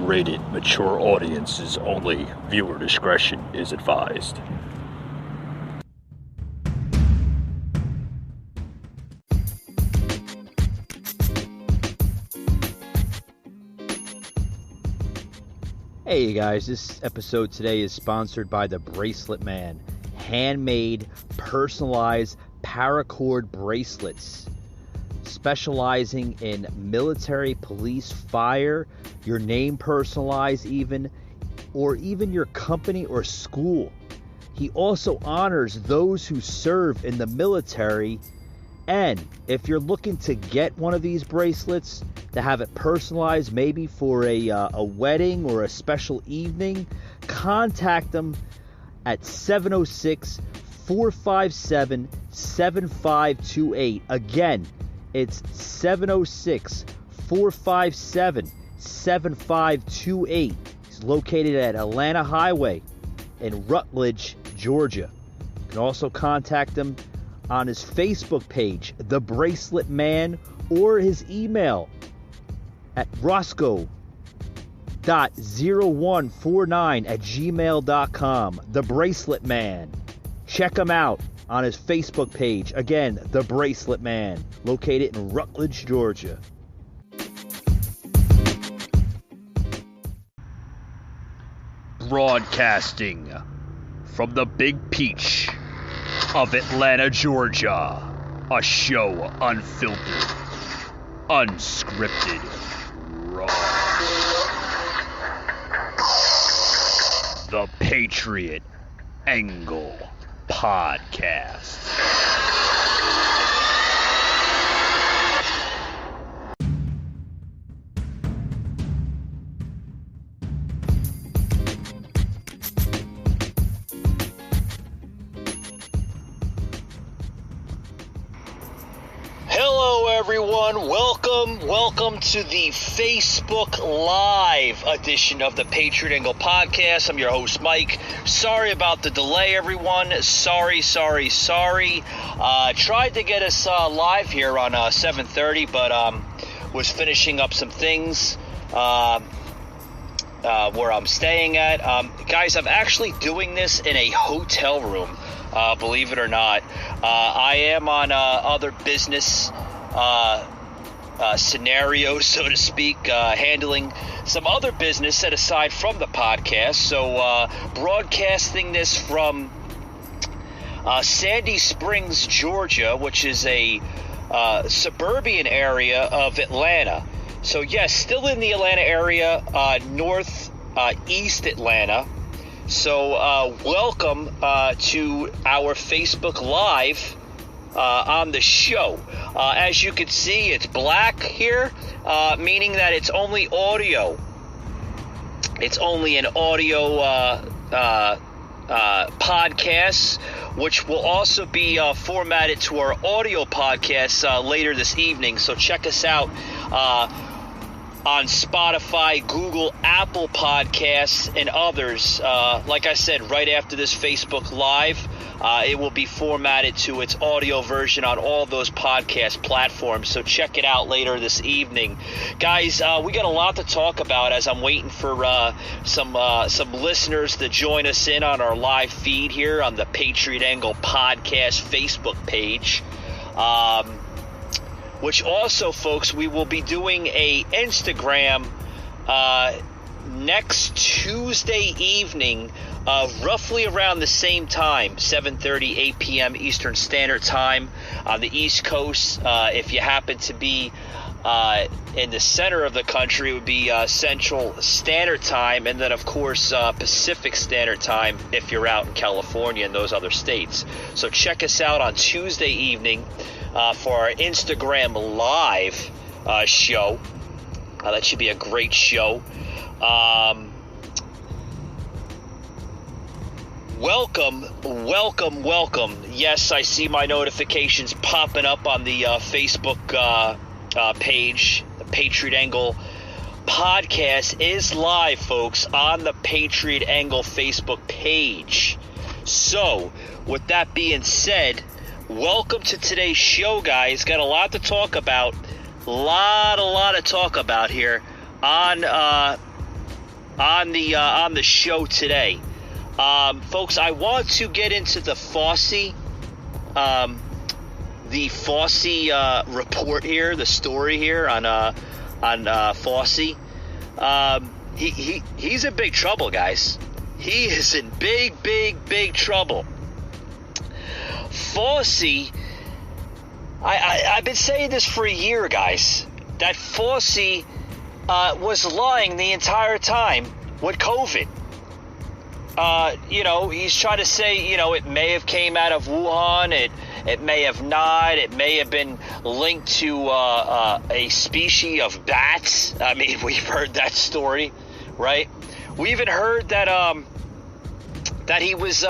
rated mature audiences only. Viewer discretion is advised. Hey guys, this episode today is sponsored by the Bracelet Man. Handmade, personalized paracord bracelets. Specializing in military, police, fire, your name personalized even, or even your company or school. He also honors those who serve in the military. And if you're looking to get one of these bracelets, to have it personalized maybe for a wedding or a special evening, contact them at 706-457-7528. Again, it's 706-457-7528. He's located at Atlanta Highway in Rutledge, Georgia. You can also contact him on his Facebook page, The Bracelet Man, or his email at roscoe.0149@gmail.com. The Bracelet Man. Check him out on his Facebook page. Again, The Bracelet Man, located in Rutledge, Georgia. Broadcasting from the Big Peach of Atlanta, Georgia. A show unfiltered, unscripted, raw. The Patriot Angle Podcast. Everyone, welcome to the Facebook Live edition of the Patriot Angle Podcast. I'm your host, Mike. Sorry about the delay, everyone. Sorry. Tried to get us live here on 7:30, but was finishing up some things where I'm staying at. Guys, I'm actually doing this in a hotel room, believe it or not. I am on other business scenario, so to speak, handling some other business set aside from the podcast. So broadcasting this from Sandy Springs, Georgia, which is a suburban area of Atlanta. So yes, still in the Atlanta area, northeast Atlanta. So welcome to our Facebook Live on the show. As you can see, it's black here, meaning that it's only audio. It's only an audio podcast, which will also be formatted to our audio podcast later this evening. So check us out on Spotify, Google, Apple Podcasts, and others. Like I said, right after this Facebook Live, it will be formatted to its audio version on all those podcast platforms. So check it out later this evening. Guys, we got a lot to talk about as I'm waiting for some listeners to join us in on our live feed here on the Patriot Angle Podcast Facebook page. Which also, folks, we will be doing a Instagram next Tuesday evening, roughly around the same time, 7:30, 8 p.m. Eastern Standard Time on the East Coast. If you happen to be in the center of the country, it would be Central Standard Time, and then, of course, Pacific Standard Time if you're out in California and those other states. So check us out on Tuesday evening for our Instagram Live show. That should be a great show. Welcome. Yes, I see my notifications popping up on the Facebook page. The Patriot Angle Podcast is live, folks, on the Patriot Angle Facebook page. So, with that being said, welcome to today's show, guys. Got a lot to talk about. A lot to talk about here on on the show today. Folks, I want to get into the Fauci report here, the story here on Fauci. He's in big trouble, guys. He is in big trouble. Fauci, I've been saying this for a year, guys, that Fauci was lying the entire time with COVID. He's trying to say, it may have came out of Wuhan, it may have not, it may have been linked to a species of bats. I mean, we've heard that story, right? We even heard that that he was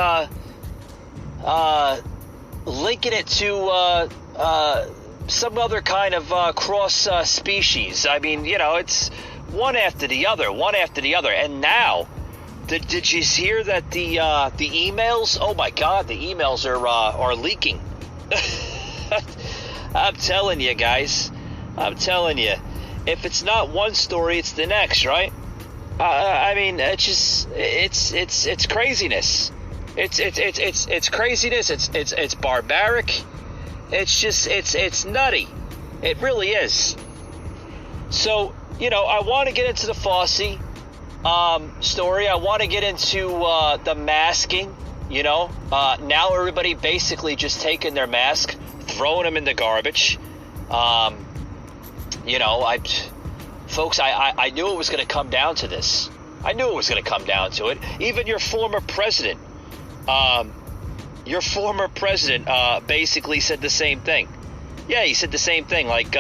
linking it to some other kind of cross species. I mean, it's one after the other. And now, did you hear that the emails? Oh my God, the emails are leaking. I'm telling you, guys. I'm telling you, if it's not one story, it's the next, right? I mean, it's craziness. It's craziness. It's barbaric. It's nutty. It really is. So, I want to get into the Fauci story. I want to get into the masking. Now everybody basically just taking their mask, throwing them in the garbage. Folks, I knew it was going to come down to this. I knew it was going to come down to it. Even your former president, basically said the same thing. Yeah, he said the same thing. Like,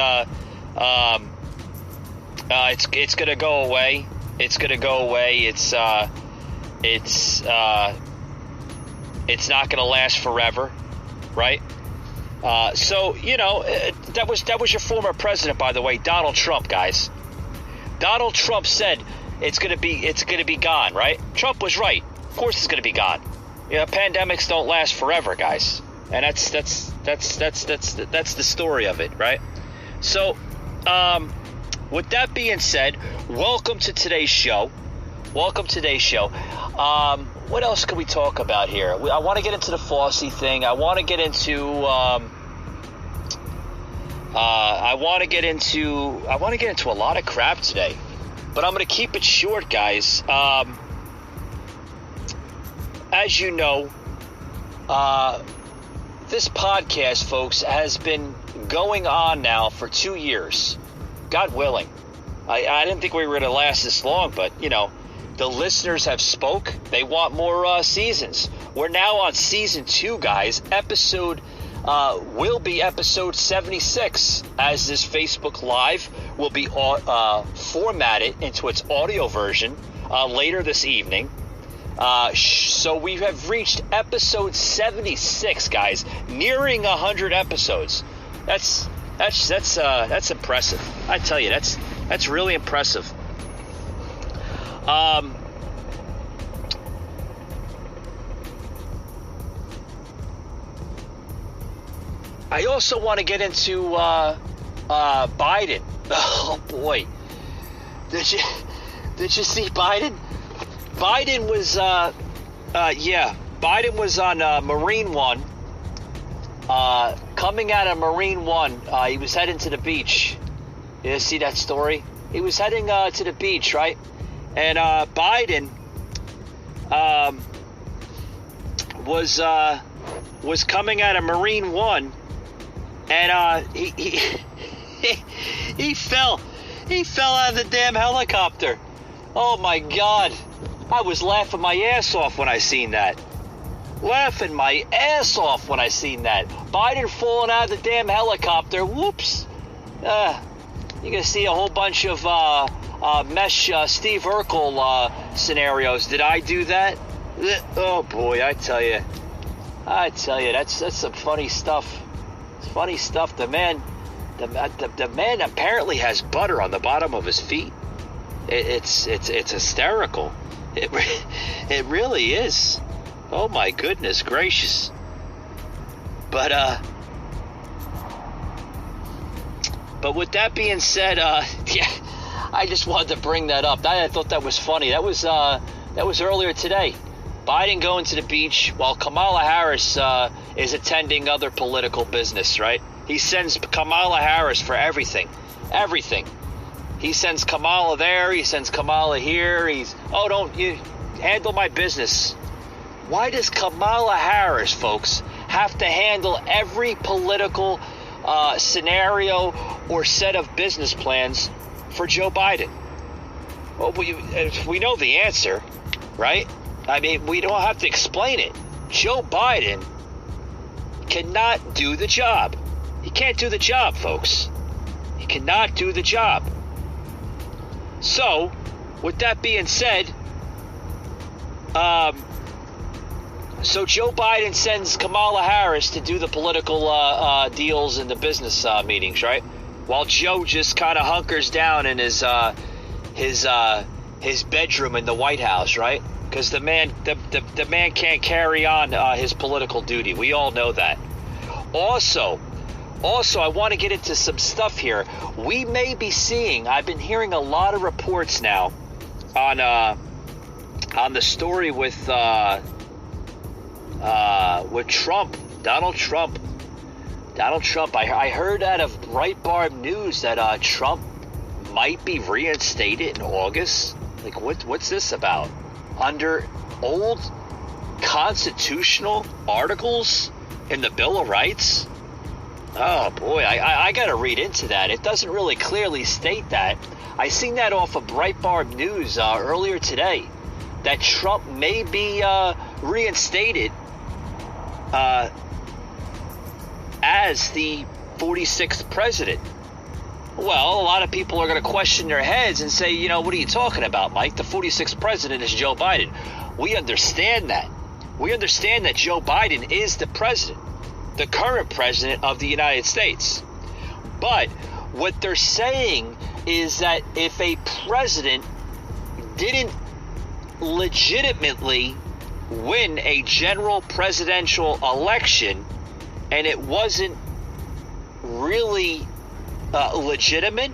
it's going to go away. It's going to go away. It's not going to last forever, right? That was your former president, by the way, Donald Trump, guys. Donald Trump said it's going to be gone, right? Trump was right. Of course, it's going to be gone. Pandemics don't last forever, guys, and that's the story of it, right? So, with that being said, welcome to today's show. What else can we talk about here? I want to get into the Fauci thing. I want to get into a lot of crap today, but I'm going to keep it short, guys. As you know, this podcast, folks, has been going on now for 2 years. God willing. I didn't think we were going to last this long, but, the listeners have spoke. They want more seasons. We're now on season 2, guys. Will be episode 76, as this Facebook Live will be formatted into its audio version later this evening. So we have reached episode 76, guys, nearing 100 episodes. That's impressive. I tell you, that's really impressive. I also want to get into Biden. Oh boy, did you see Biden? Biden was on Marine One. Coming out of Marine One, he was heading to the beach. You see that story? He was heading to the beach, right? And Biden was coming out of Marine One, and he fell out of the damn helicopter. Oh my God! I was laughing my ass off when I seen that. Biden falling out of the damn helicopter. Whoops. You're going to see a whole bunch of mesh Steve Urkel scenarios. Did I do that? Oh boy, I tell you, that's some funny stuff. It's funny stuff. The man apparently has butter on the bottom of his feet. It's hysterical. It really is. Oh my goodness gracious. But with that being said, I just wanted to bring that up. I thought that was funny. That was earlier today. Biden going to the beach while Kamala Harris is attending other political business, right? He sends Kamala Harris for everything. Everything. He sends Kamala there. He sends Kamala here. Don't you handle my business. Why does Kamala Harris, folks, have to handle every political scenario or set of business plans for Joe Biden? Well, we know the answer, right? I mean, we don't have to explain it. Joe Biden cannot do the job. He can't do the job, folks. He cannot do the job. So, with that being said, so Joe Biden sends Kamala Harris to do the political deals and the business meetings, right? While Joe just kind of hunkers down in his bedroom in the White House, right? Because the man can't carry on his political duty. We all know that. Also, I want to get into some stuff here. We may be seeing. I've been hearing a lot of reports now on the story with Trump, Donald Trump. I heard out of Breitbart News that Trump might be reinstated in August. Like, what's this about? Under old constitutional articles in the Bill of Rights? Oh boy, I gotta read into that. It doesn't really clearly state that. I seen that off of Breitbart News earlier today, that Trump may be reinstated as the 46th president. Well, a lot of people are going to question their heads and say, what are you talking about, Mike? The 46th president is Joe Biden. We understand that. We understand that Joe Biden is the president, the current president of the United States. But what they're saying is that if a president didn't legitimately win a general presidential election and it wasn't really legitimate,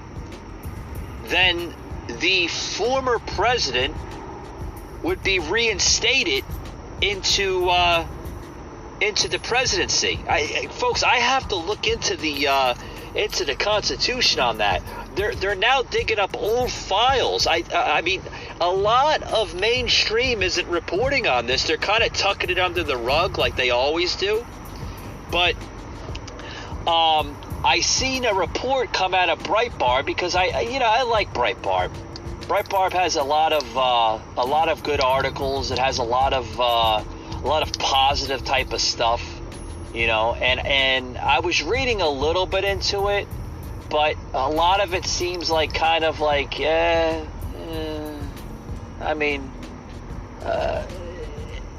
then the former president would be reinstated into the presidency. Folks, I have to look into the Constitution on that. They're now digging up old files. I mean, a lot of mainstream isn't reporting on this. They're kind of tucking it under the rug like they always do. But I seen a report come out of Breitbart because I like Breitbart. Breitbart has a lot of good articles. It has a lot of positive type of stuff, and I was reading a little bit into it, but a lot of it seems like kind of like,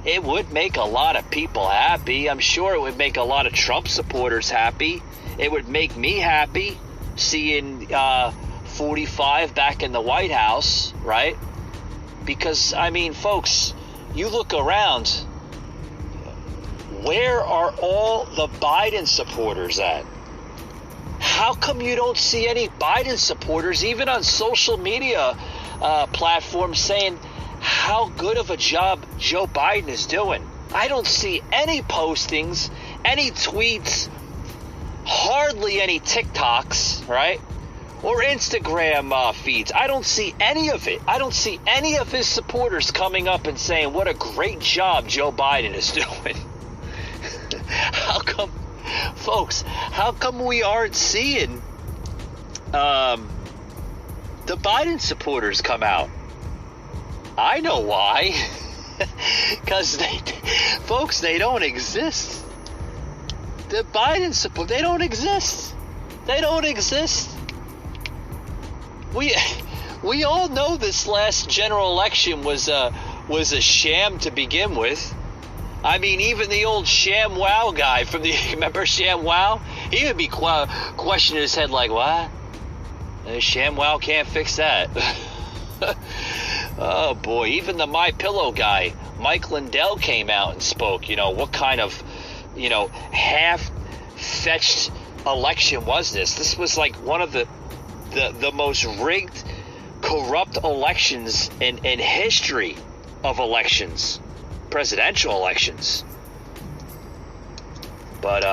it would make a lot of people happy. I'm sure it would make a lot of Trump supporters happy. It would make me happy seeing 45 back in the White House, right? Because, folks, you look around, where are all the Biden supporters at? How come you don't see any Biden supporters, even on social media platforms, saying how good of a job Joe Biden is doing? I don't see any postings, any tweets, hardly any TikToks, right? Or Instagram feeds. I don't see any of it. I don't see any of his supporters coming up and saying what a great job Joe Biden is doing. How come, folks, how come we aren't seeing the Biden supporters come out? I know why. Because folks, they don't exist. The Biden support, they don't exist. They don't exist. We all know this last general election was a sham to begin with. I mean, even the old Sham Wow guy from remember Sham Wow? He would be questioning his head like, what? Sham Wow can't fix that. Oh boy, even the My Pillow guy, Mike Lindell, came out and spoke. What kind of, half-fetched election was this? This was like one of the most rigged corrupt elections in history of elections, presidential elections. But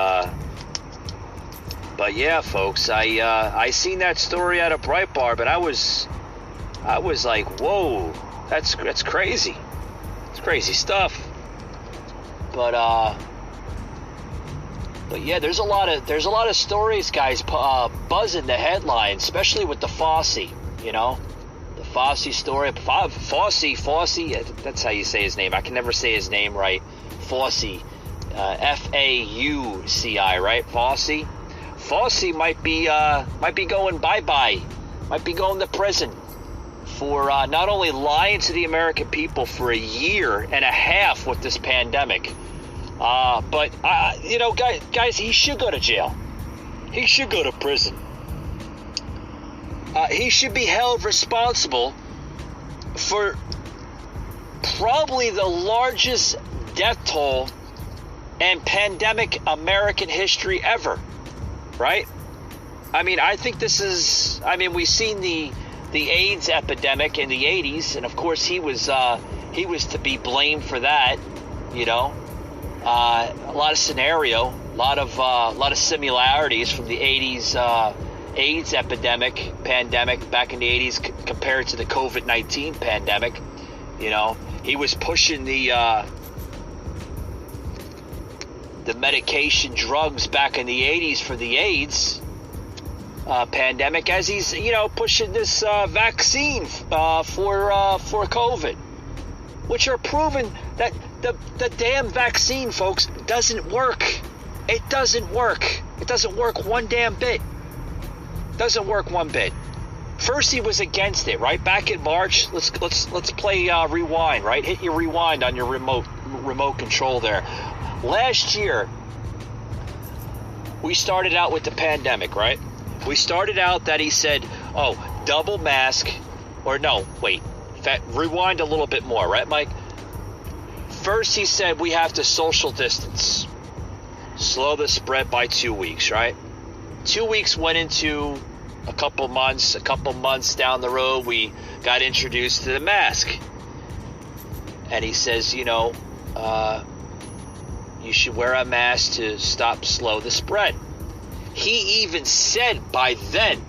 yeah, folks, I seen that story out of Breitbart, but I was like, whoa, that's crazy. It's crazy stuff. But yeah, there's a lot of stories, guys, buzzing the headlines, especially with the Fauci, the Fauci story. Fauci, that's how you say his name. I can never say his name right. Fauci, F-A-U-C-I, right? Fauci might be going bye-bye, might be going to prison for not only lying to the American people for a year and a half with this pandemic, but guys, he should go to jail. He should go to prison. He should be held responsible for probably the largest death toll and pandemic American history ever, right? I mean, I think this is, we've seen the AIDS epidemic in the 80s, and of course he was to be blamed for that, a lot of scenario, a lot of similarities from the 80s AIDS pandemic back in the 80s compared to the COVID-19 pandemic. He was pushing the medication drugs back in the 80s for the AIDS pandemic, as he's pushing this vaccine for COVID, which are proven that the damn vaccine, folks, doesn't work. It doesn't work. It doesn't work one damn bit. Doesn't work one bit. First he was against it, right? Back in March, let's play rewind, right? Hit your rewind on your remote control there. Last year, we started out with the pandemic, right? We started out that he said, double mask, or no, wait, rewind a little bit more, right, Mike? First he said we have to social distance, slow the spread by 2 weeks, right? 2 weeks went into a couple months down the road, we got introduced to the mask. And he says, you should wear a mask to slow the spread. He even said by then,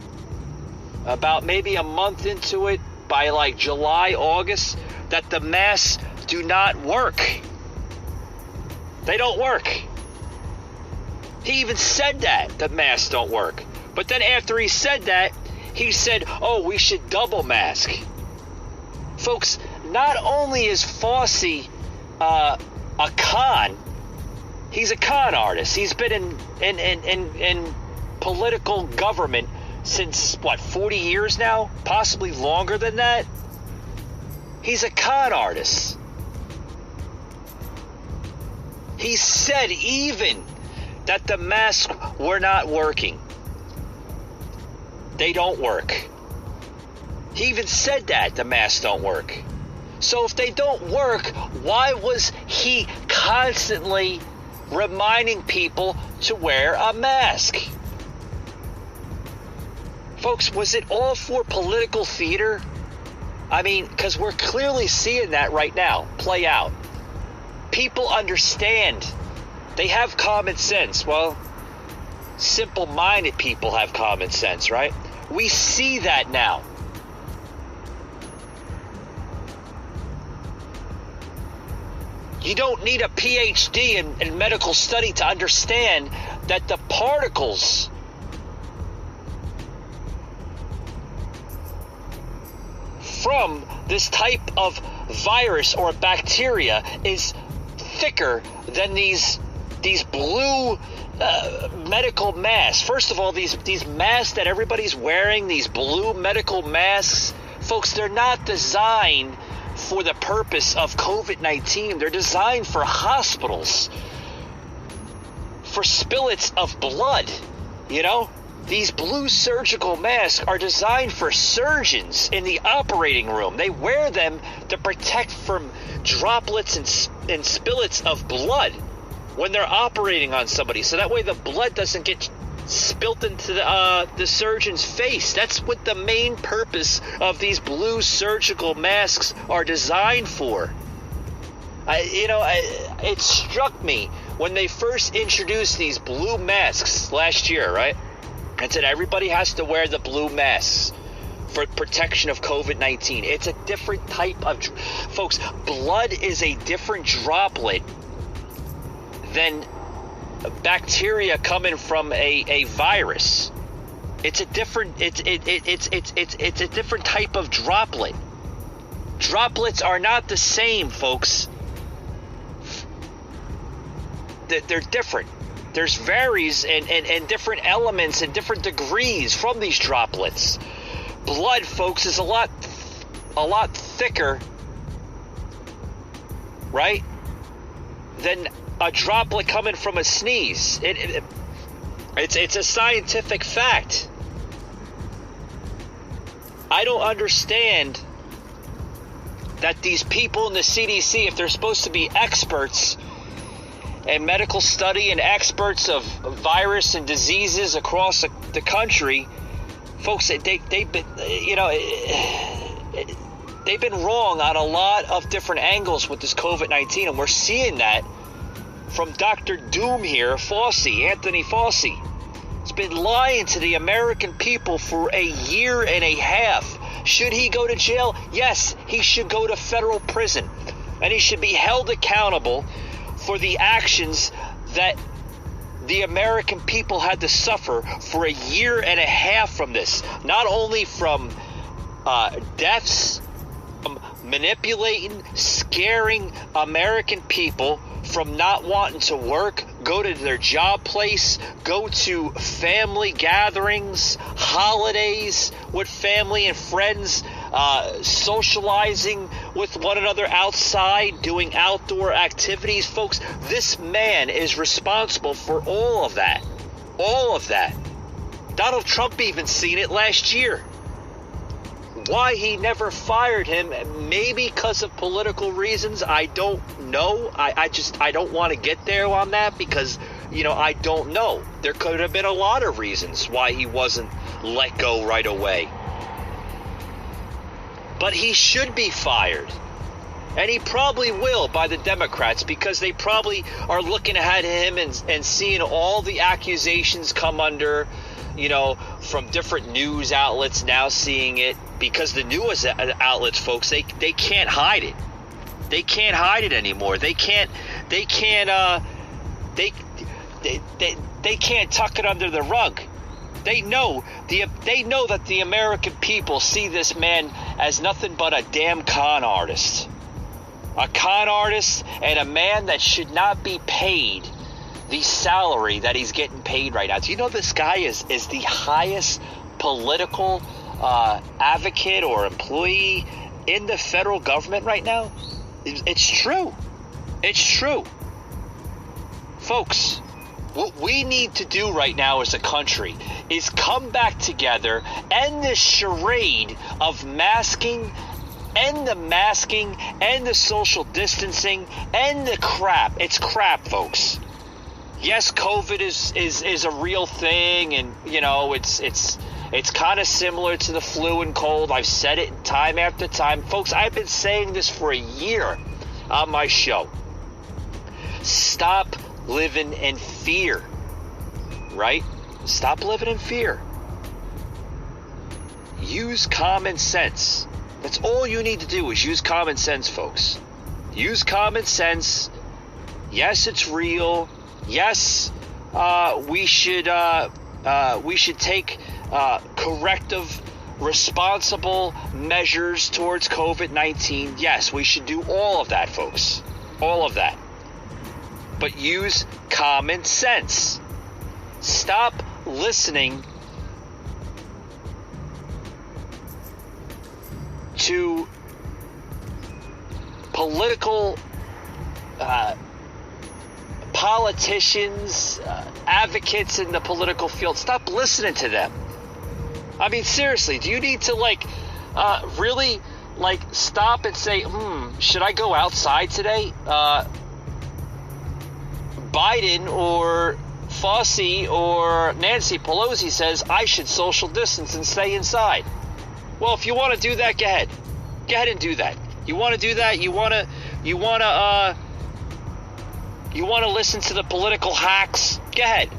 about maybe a month into it, by like July, August, that the masks do not work. They don't work. He even said that the masks don't work. But then after he said that, he said, we should double mask. Folks, not only is Fauci a con, he's a con artist. He's been in political government since, 40 years now? Possibly longer than that? He's a con artist. He said even that the masks were not working. They don't work. He even said that the masks don't work. So if they don't work, why was he constantly reminding people to wear a mask? Folks, was it all for political theater? Because we're clearly seeing that right now play out. People understand. They have common sense. Well, simple-minded people have common sense, right? We see that now. You don't need a PhD in medical study to understand that the particles from this type of virus or bacteria is thicker than these blue medical masks. First of all, these masks that everybody's wearing, these blue medical masks, folks, they're not designed for the purpose of COVID-19. They're designed for hospitals, for spillets of blood. These blue surgical masks are designed for surgeons in the operating room. They wear them to protect from droplets and spillets of blood when they're operating on somebody, so that way the blood doesn't get spilt into the surgeon's face. That's what the main purpose of these blue surgical masks are designed for. It struck me when they first introduced these blue masks last year, right? And said everybody has to wear the blue masks for protection of COVID-19. It's a different type of... Folks, blood is a different droplet than bacteria coming from a virus. It's a different... It's a different type of droplet. Droplets are not the same, folks. They're different. There's varies and different elements and different degrees from these droplets. Blood, folks, is a lot thicker, right, than a droplet coming from a sneeze. It's a scientific fact. I don't understand that these people in the CDC, if they're supposed to be experts and medical study and experts of virus and diseases across the country, folks, they've been wrong on a lot of different angles with this COVID-19, and we're seeing that from Dr. Doom here, Fauci, Anthony Fauci. He's been lying to the American people for a year and a half. Should he go to jail? Yes, he should go to federal prison, and he should be held accountable for the actions that the American people had to suffer for a year and a half from this. Not only from deaths, from manipulating, scaring American people from not wanting to work, go to their job place, go to family gatherings, holidays with family and friends, socializing with one another outside, doing outdoor activities. Folks, this man is responsible for all of that. All of that. Donald Trump even seen it last year. Why he never fired him, maybe because of political reasons, I don't know. I don't want to get there on that because, I don't know. There could have been a lot of reasons why he wasn't let go right away. But he should be fired. And he probably will by the Democrats, because they probably are looking at him and seeing all the accusations come under, from different news outlets now seeing it. Because the news outlets, folks, they can't hide it. They can't hide it anymore. They can't tuck it under the rug. They know that the American people see this man as nothing but a damn con artist. A con artist and a man that should not be paid the salary that he's getting paid right now. Do you know this guy is the highest political advocate or employee in the federal government right now? It's true. It's true. Folks, what we need to do right now as a country is come back together, end this charade of masking, end the masking, end the social distancing, end the crap. It's crap, folks. Yes, COVID is a real thing, and it's kind of similar to the flu and cold. I've said it time after time. Folks, I've been saying this for a year on my show. Stop living in fear, right? Stop living in fear. Use common sense. That's all you need to do is use common sense, folks. Use common sense. Yes, it's real. Yes, we should take corrective, responsible measures towards COVID-19. Yes, we should do all of that, folks. All of that. But use common sense. Stop listening to political politicians, advocates in the political field. Stop listening to them. I mean, seriously, do you need to really stop and say, should I go outside today? Biden or Fauci or Nancy Pelosi says I should social distance and stay inside. Well, if you want to do that, go ahead. Go ahead and do that. You want to do that? You want to listen to the political hacks? Go ahead.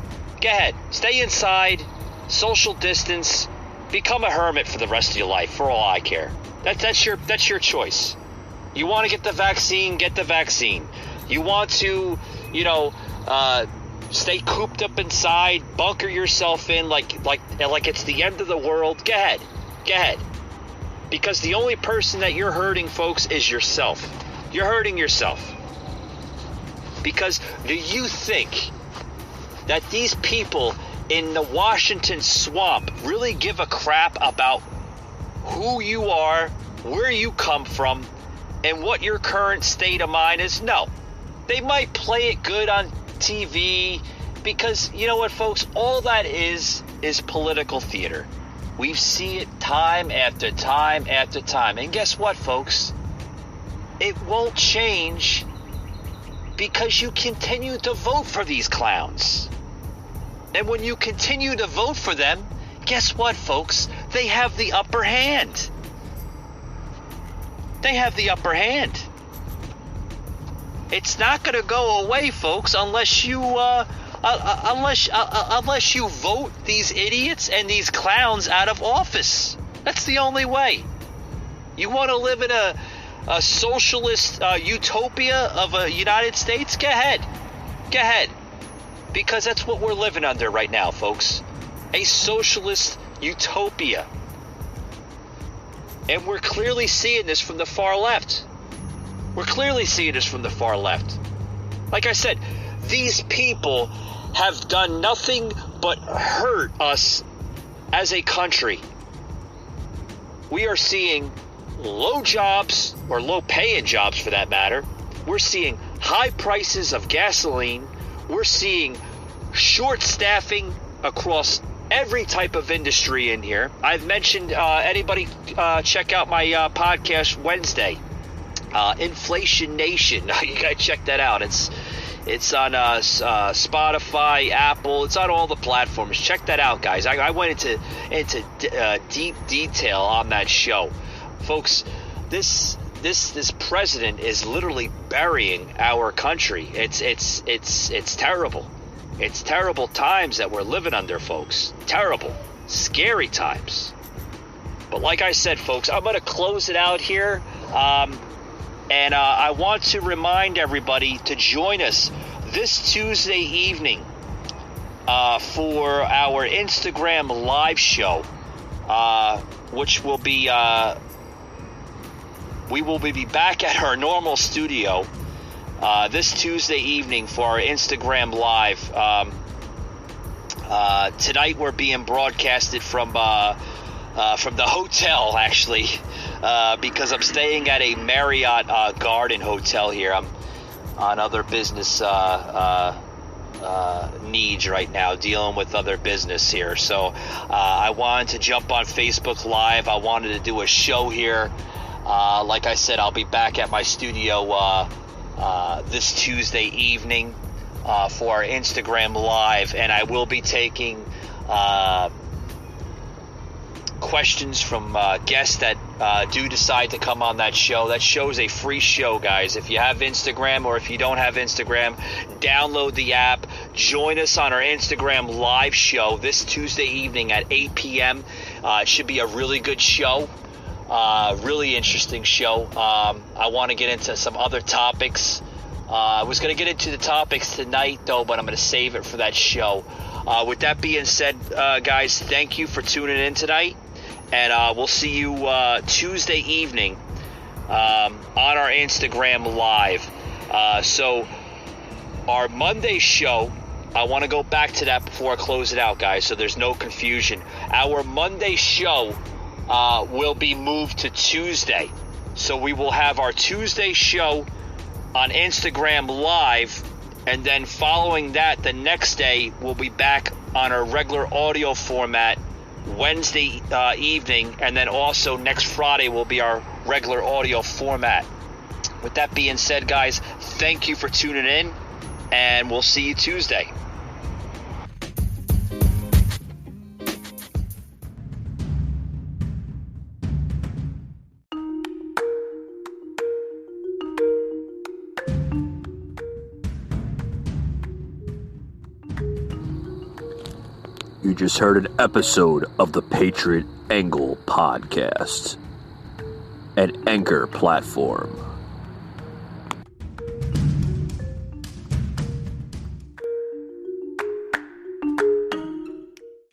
Go ahead. Stay inside, social distance, become a hermit for the rest of your life, for all I care. That's your choice. You want to get the vaccine, get the vaccine. You want to, stay cooped up inside, bunker yourself in like it's the end of the world. Go ahead. Go ahead. Because the only person that you're hurting, folks, is yourself. You're hurting yourself. Because do you think that these people in the Washington swamp really give a crap about who you are, where you come from, and what your current state of mind is? No. They might play it good on TV because, you know what, folks, all that is political theater. We see it time after time after time. And guess what, folks? It won't change because you continue to vote for these clowns. And when you continue to vote for them, guess what, folks? They have the upper hand. They have the upper hand. It's not going to go away, folks, unless you unless you vote these idiots and these clowns out of office. That's the only way. You want to live in a socialist utopia of a United States? Go ahead. Go ahead. Because that's what we're living under right now, folks. A socialist utopia. And we're clearly seeing this from the far left. We're clearly seeing this from the far left. Like I said, these people have done nothing but hurt us as a country. We are seeing low jobs, or low paying jobs for that matter. We're seeing high prices of gasoline. We're seeing short staffing across every type of industry in here. I've mentioned, anybody check out my podcast Wednesday, Inflation Nation. You gotta check that out. It's on Spotify, Apple. It's on all the platforms. Check that out, guys. I went into deep detail on that show, folks. This president is literally burying our country. It's terrible. It's terrible times that we're living under, folks. Terrible, scary times. But like I said, folks, I'm going to close it out here. And I want to remind everybody to join us this Tuesday evening for our Instagram live show, which will be, we will be back at our normal studio this Tuesday evening for our Instagram live. Tonight we're being broadcasted from the hotel, actually, because I'm staying at a Marriott Garden Hotel here. I'm on other business needs right now, dealing with other business here. So I wanted to jump on Facebook Live. I wanted to do a show here. Like I said, I'll be back at my studio this Tuesday evening for our Instagram Live, and I will be taking questions from guests that do decide to come on that show. That show is a free show, guys. If you have Instagram, or if you don't have Instagram, download the app. Join us on our Instagram live show this Tuesday evening at 8 p.m. It should be a really good show. Really interesting show. I want to get into some other topics. I was going to get into the topics tonight, though, but I'm going to save it for that show. With that being said, guys, thank you for tuning in tonight. And we'll see you Tuesday evening on our Instagram Live. So our Monday show, I want to go back to that before I close it out, guys, so there's no confusion. Our Monday show will be moved to Tuesday. So we will have our Tuesday show on Instagram Live, and then following that, the next day, we'll be back on our regular audio format Wednesday evening, and then also next Friday will be our regular audio format. With that being said, guys, thank you for tuning in, and we'll see you Tuesday. You just heard an episode of the Patriot Angle Podcast, an Anchor platform.